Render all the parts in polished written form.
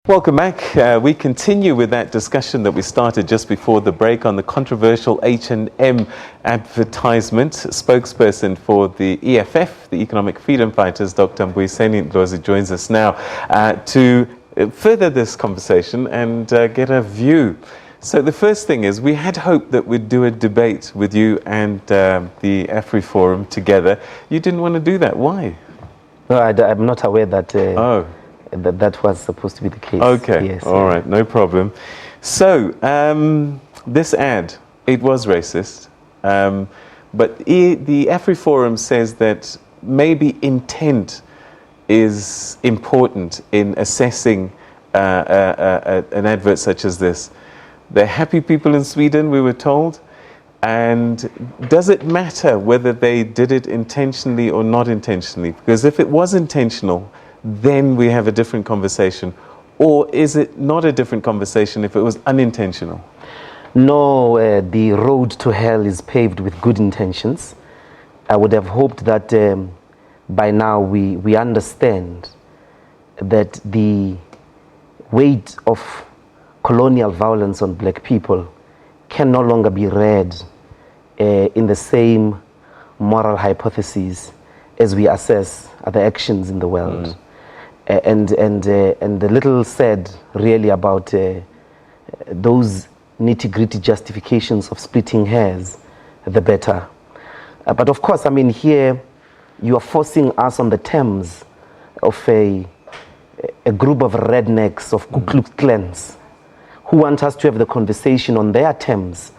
Welcome back. We continue with that discussion that we started just before the break on the controversial H&M advertisement. Spokesperson for the EFF, the Economic Freedom Fighters, Dr. Ndlozi joins us now to further this conversation and get a view. So the first thing is, we had hoped that we'd do a debate with you and the AFRI Forum together. You didn't want to do that. Why? No, I'm not aware that... That was supposed to be the case. Okay, yes, all right, no problem. So, this ad, it was racist, but the AFRI Forum says that maybe intent is important in assessing an advert such as this. They're happy people in Sweden, we were told, and does it matter whether they did it intentionally or not intentionally? Because if it was intentional, then we have a different conversation. Or is it not a different conversation if it was unintentional? No, the road to hell is paved with good intentions. I would have hoped that by now we understand that the weight of colonial violence on black people can no longer be read in the same moral hypotheses as we assess other actions in the world. And the little said really about those nitty-gritty justifications of splitting hairs, the better. But of course, I mean, here you are forcing us on the terms of a group of rednecks of Ku Klux Klans who want us to have the conversation on their terms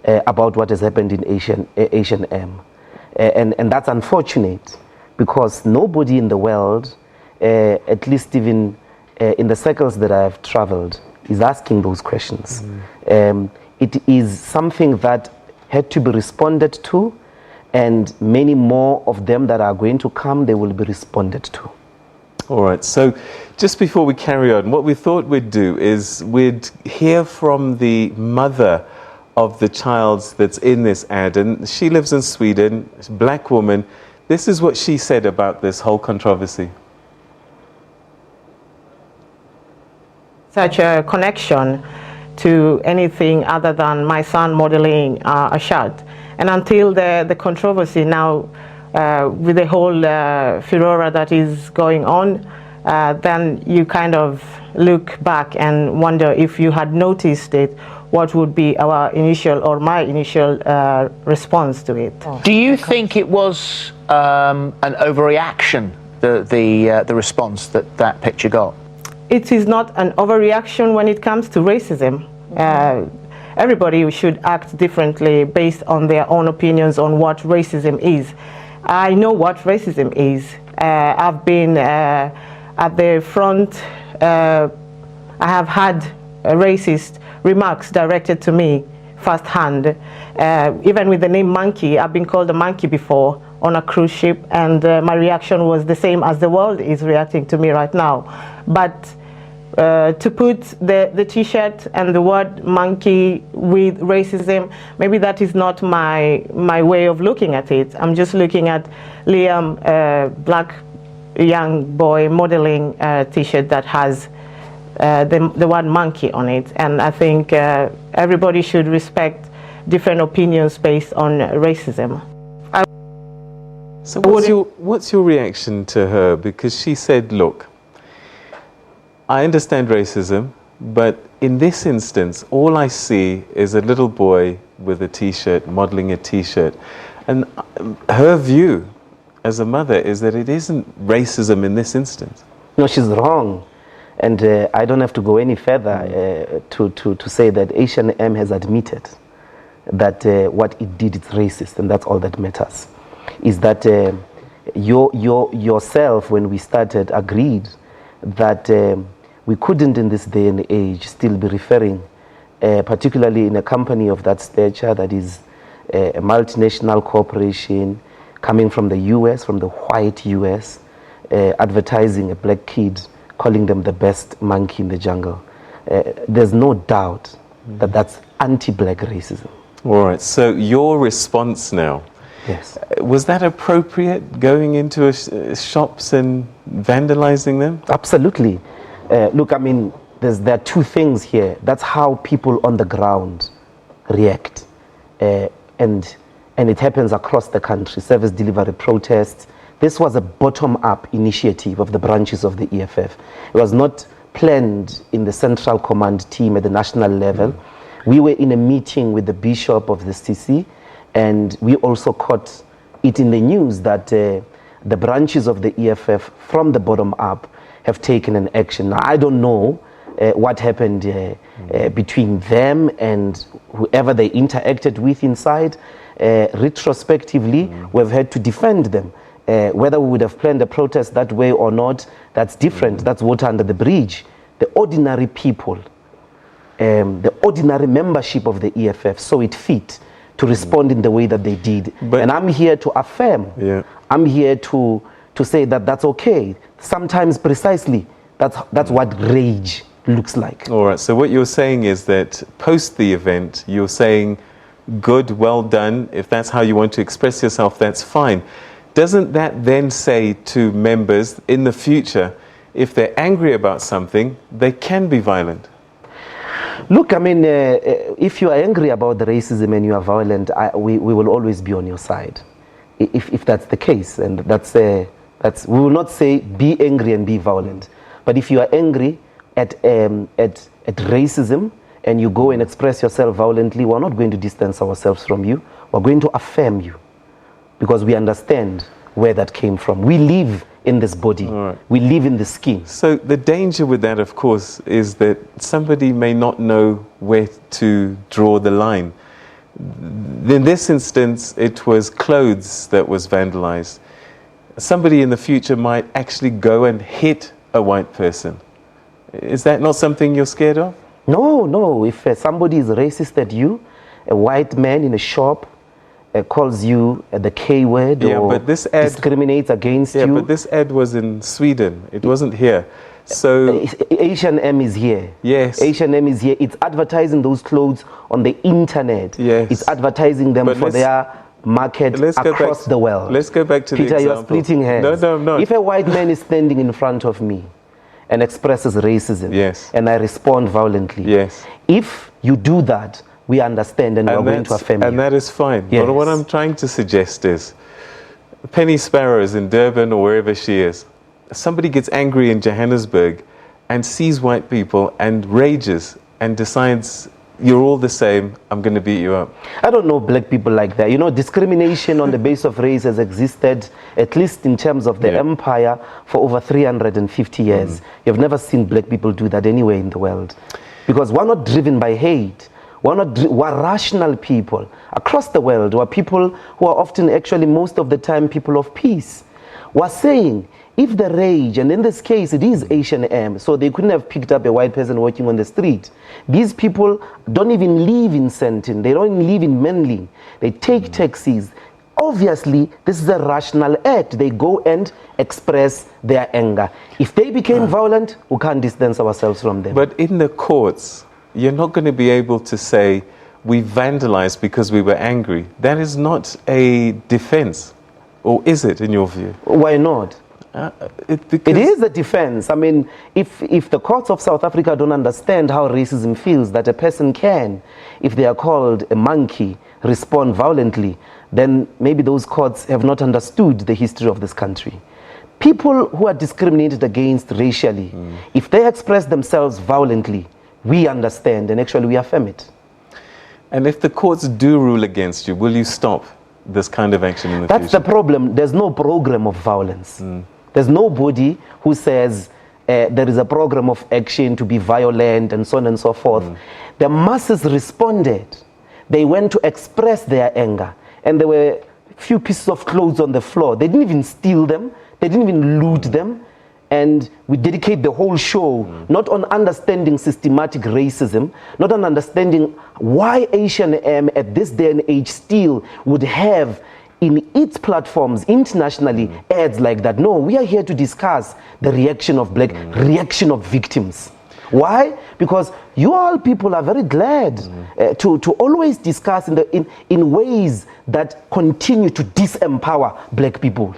about what has happened in H&M. And that's unfortunate, because nobody in the world, at least even in the circles that I have traveled, is asking those questions. It is something that had to be responded to, and many more of them that are going to come, they will be responded to. All right, so just before we carry on, what we thought we'd do is we'd hear from the mother of the child that's in this ad, and she lives in Sweden, she's a black woman. This is what she said about this whole controversy. Such a connection to anything other than my son modeling a shirt. And until the controversy now, with the whole furor that is going on, then you kind of look back and wonder, if you had noticed it, what would be our initial, or my initial response to it. Do you think it was an overreaction, the response that picture got? It is not an overreaction when it comes to racism. Everybody should act differently based on their own opinions on what racism is. I know what racism is. I've been at the front. I have had racist remarks directed to me firsthand. Even with the name monkey, I've been called a monkey before on a cruise ship, and my reaction was the same as the world is reacting to me right now. But to put the t-shirt and the word monkey with racism, maybe that is not my way of looking at it. I'm just looking at Liam, black young boy, modeling a t-shirt that has the word monkey on it. And I think everybody should respect different opinions based on racism. So what's your reaction to her? Because she said, look, I understand racism, but in this instance, all I see is a little boy with a t-shirt, modeling a t-shirt. And her view as a mother is that it isn't racism in this instance. No, she's wrong. And I don't have to go any further to say that H&M has admitted that what it did is racist, and that's all that matters. Is that yourself, when we started, agreed that we couldn't in this day and age still be referring, particularly in a company of that stature, that is a multinational corporation coming from the US, from the white US, advertising a black kid, calling them the best monkey in the jungle. There's no doubt that that's anti-black racism. All right, so your response now, yes, was that appropriate, going into shops and vandalizing them? Absolutely. Look, I mean, there are two things here. That's how people on the ground react. And it happens across the country, service delivery protests. This was a bottom-up initiative of the branches of the EFF. It was not planned in the central command team at the national level. We were in a meeting with the bishop of the CC, and we also caught it in the news that the branches of the EFF from the bottom up have taken an action. Now, I don't know what happened between them and whoever they interacted with inside. Retrospectively, we've had to defend them. Whether we would have planned a protest that way or not, that's different. That's water under the bridge. The ordinary people, the ordinary membership of the EFF saw it fit to respond in the way that they did. And I'm here to affirm, I'm here to say that that's okay. Sometimes precisely, that's what rage looks like. All right, so what you're saying is that post the event, you're saying, good, well done. If that's how you want to express yourself, that's fine. Doesn't that then say to members in the future, if they're angry about something, they can be violent? Look, I mean, if you are angry about the racism and you are violent, we will always be on your side. If that's the case, and we will not say be angry and be violent. But if you are angry at racism and you go and express yourself violently, we're not going to distance ourselves from you. We're going to affirm you, because we understand where that came from. We live in this body. Right. We live in the skin. So the danger with that, of course, is that somebody may not know where to draw the line. In this instance, it was clothes that was vandalized. Somebody in the future might actually go and hit a white person. Is that not something you're scared of? No. If somebody is racist at you, a white man in a shop calls you the K word, or but this ad discriminates against you. Yeah, but this ad was in Sweden. It wasn't here. So H&M is here. Yes. H&M is here. It's advertising those clothes on the internet. Yes. It's advertising them for their market across the world. Let's go back to Peter, the example. you're splitting hairs. No. If a white man is standing in front of me and expresses racism, yes, and I respond violently, yes, if you do that, we understand and we're going to affirm you. And that is fine. Yes. But what I'm trying to suggest is, Penny Sparrows in Durban or wherever she is, somebody gets angry in Johannesburg and sees white people and rages and decides, you're all the same, I'm going to beat you up. I don't know black people like that. You know, discrimination on the basis of race has existed, at least in terms of the empire, for over 350 years. You've never seen black people do that anywhere in the world. Because we're not driven by hate. We're rational people. Across the world, we're people who are often, actually, most of the time, people of peace. We're saying, if the rage, and in this case, it is H&M, so they couldn't have picked up a white person walking on the street. These people don't even live in Sandton. They don't even live in Manly. They take taxis. Obviously, this is a rational act. They go and express their anger. If they became violent, we can't distance ourselves from them. But in the courts, you're not going to be able to say, we vandalized because we were angry. That is not a defense. Or is it, in your view? Why not? It is a defense. I mean, if the courts of South Africa don't understand how racism feels, that a person can, if they are called a monkey, respond violently, then maybe those courts have not understood the history of this country. People who are discriminated against racially, if they express themselves violently, we understand and actually we affirm it. And if the courts do rule against you, will you stop this kind of action in the future? That's the problem. There's no program of violence. There's nobody who says there is a program of action to be violent and so on and so forth. The masses responded. They went to express their anger. And there were a few pieces of clothes on the floor. They didn't even steal them. They didn't even loot them. And we dedicate the whole show not on understanding systematic racism, not on understanding why H&M at this day and age still would have in its platforms internationally ads like that. No, we are here to discuss the reaction of black, reaction of victims. Why? Because you all people are very glad to always discuss in ways that continue to disempower black people.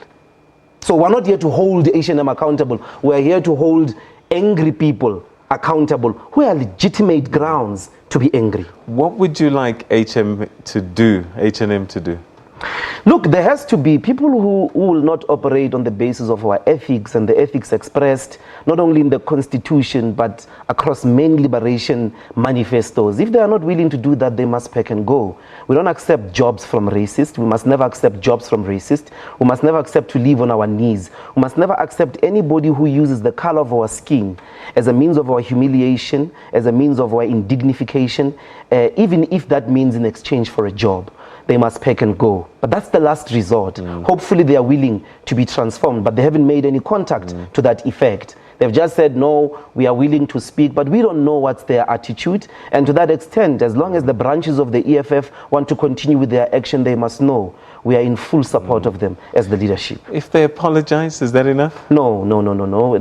So we're not here to hold H&M accountable. We're here to hold angry people accountable, where are legitimate grounds to be angry. What would you like H&M to do? Look, there has to be people who will not operate on the basis of our ethics and the ethics expressed not only in the Constitution but across many liberation manifestos. If they are not willing to do that, they must pack and go. We don't accept jobs from racists. We must never accept jobs from racists. We must never accept to live on our knees. We must never accept anybody who uses the color of our skin as a means of our humiliation, as a means of our indignification, even if that means in exchange for a job. They must pack and go. But that's the last resort. Hopefully they are willing to be transformed, but they haven't made any contact to that effect. They've just said, no, we are willing to speak, but we don't know what's their attitude. And to that extent, as long as the branches of the EFF want to continue with their action, they must know we are in full support of them as the leadership. If they apologize, is that enough? No.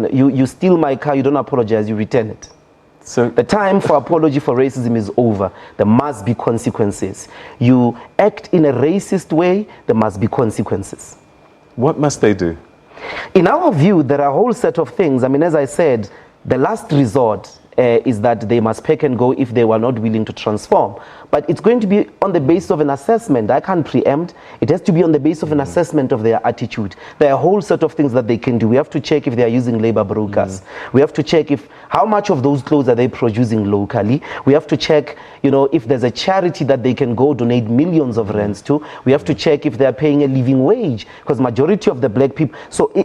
You steal my car, you don't apologize, you return it. So the time for apology for racism is over. There must be consequences. You act in a racist way, there must be consequences. What must they do? In our view, there are a whole set of things. I mean, as I said, the last resort is that they must pack and go if they were not willing to transform. But it's going to be on the basis of an assessment. I can't preempt. It has to be on the basis of an assessment of their attitude. There are a whole set of things that they can do. We have to check if they are using labor brokers. We have to check how much of those clothes are they producing locally. We have to check, if there's a charity that they can go donate millions of rands to. We have to check if they are paying a living wage, because majority of the black people.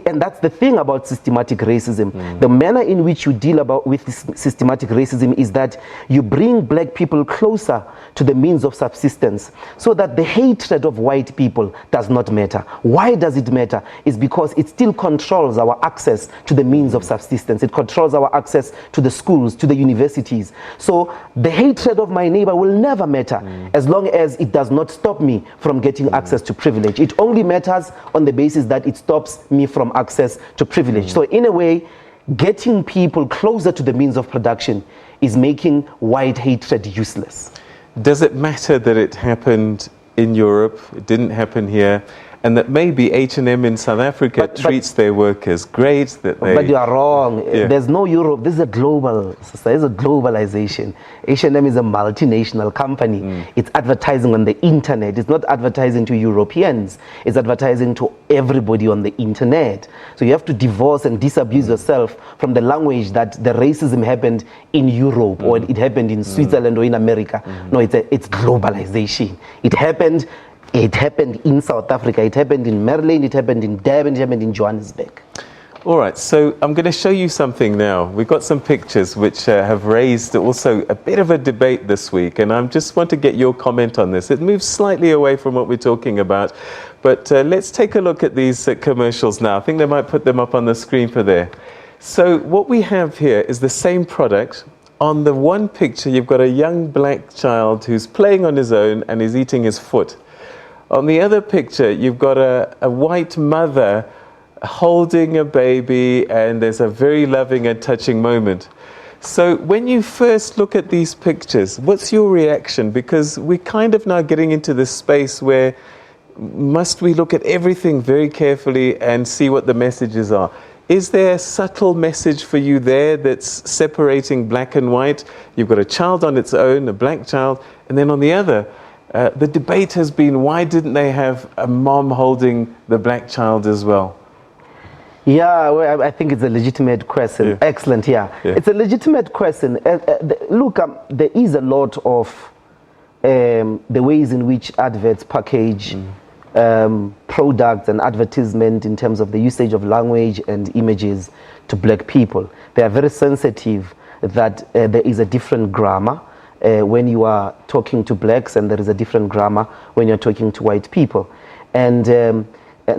And that's the thing about systematic racism. The manner in which you deal with this systematic racism is that you bring black people closer to the means of subsistence, so that the hatred of white people does not matter. Why does it matter? It's because it still controls our access to the means of subsistence. It controls our access to the schools, to the universities. So the hatred of my neighbor will never matter as long as it does not stop me from getting access to privilege. It only matters on the basis that it stops me from access to privilege. So in a way, getting people closer to the means of production is making white hatred useless. Does it matter that it happened in Europe, it didn't happen here, and that maybe H&M in South Africa treats their workers great? But you are wrong. Yeah. There's no Europe. This is a global society. It's a globalization. H&M is a multinational company. It's advertising on the internet. It's not advertising to Europeans. It's advertising to everybody on the internet. So you have to divorce and disabuse yourself from the language that the racism happened in Europe or it happened in Switzerland or in America. No, it's globalization. It happened in South Africa, it happened in Maryland, it happened in Durban, it happened in Johannesburg. All right, so I'm going to show you something now. We've got some pictures which have raised also a bit of a debate this week, and I just want to get your comment on this. It moves slightly away from what we're talking about, but let's take a look at these commercials now. I think they might put them up on the screen for there. So what we have here is the same product. On the one picture, you've got a young black child who's playing on his own and is eating his foot. On the other picture, you've got a white mother holding a baby, and there's a very loving and touching moment. So when you first look at these pictures, what's your reaction? Because we're kind of now getting into this space where must we look at everything very carefully and see what the messages are? Is there a subtle message for you there that's separating black and white? You've got a child on its own, a black child, and then on the other, the debate has been, why didn't they have a mom holding the black child as well? Yeah, well, I think it's a legitimate question. Yeah. Excellent, yeah. It's a legitimate question. Look, there is a lot of the ways in which adverts package products and advertisement in terms of the usage of language and images to black people. They are very sensitive that there is a different grammar when you are talking to blacks, and there is a different grammar when you're talking to white people. And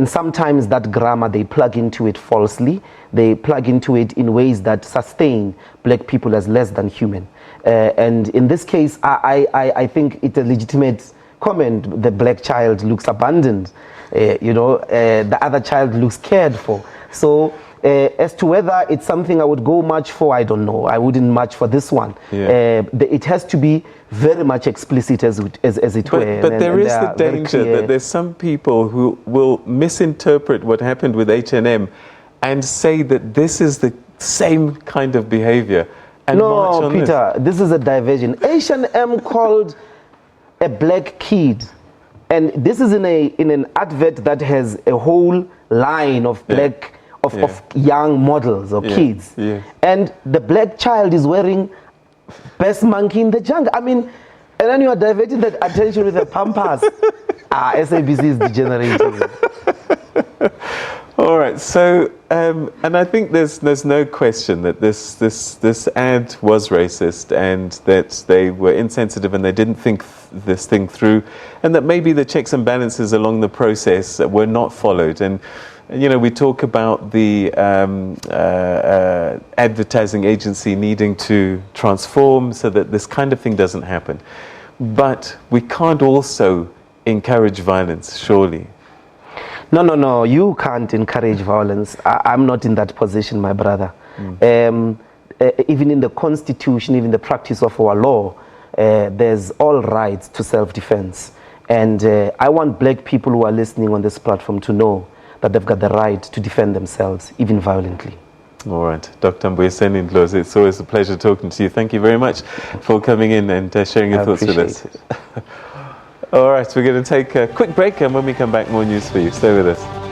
sometimes that grammar, they plug into it falsely. They plug into it in ways that sustain black people as less than human. And in this case, I think it's a legitimate comment. The black child looks abandoned. The other child looks cared for. So as to whether it's something I would go much for, I don't know. I wouldn't much for this one. Yeah. It has to be very much explicit as it were. But there is the danger that there's some people who will misinterpret what happened with H&M and say that this is the same kind of behavior. and march No, on Peter, this is a diversion. H&M called a black kid, and this is in an advert that has a whole line of black of young models or kids, and the black child is wearing best monkey in the jungle. I mean, and then you are diverting that attention with a pampas. SABC is degenerating. All right, so and I think there's no question that this ad was racist and that they were insensitive and they didn't think this thing through, and that maybe the checks and balances along the process were not followed. And you know, we talk about the advertising agency needing to transform so that this kind of thing doesn't happen, but we can't also encourage violence, surely. No, you can't encourage violence. I'm not in that position, my brother. Even in the Constitution, even the practice of our law, there's all rights to self-defense. And I want black people who are listening on this platform to know that they've got the right to defend themselves, even violently. All right, Dr. Ndlozi, it's always a pleasure talking to you. Thank you very much for coming in and sharing your thoughts with us. All right, we're going to take a quick break, and when we come back, more news for you. Stay with us.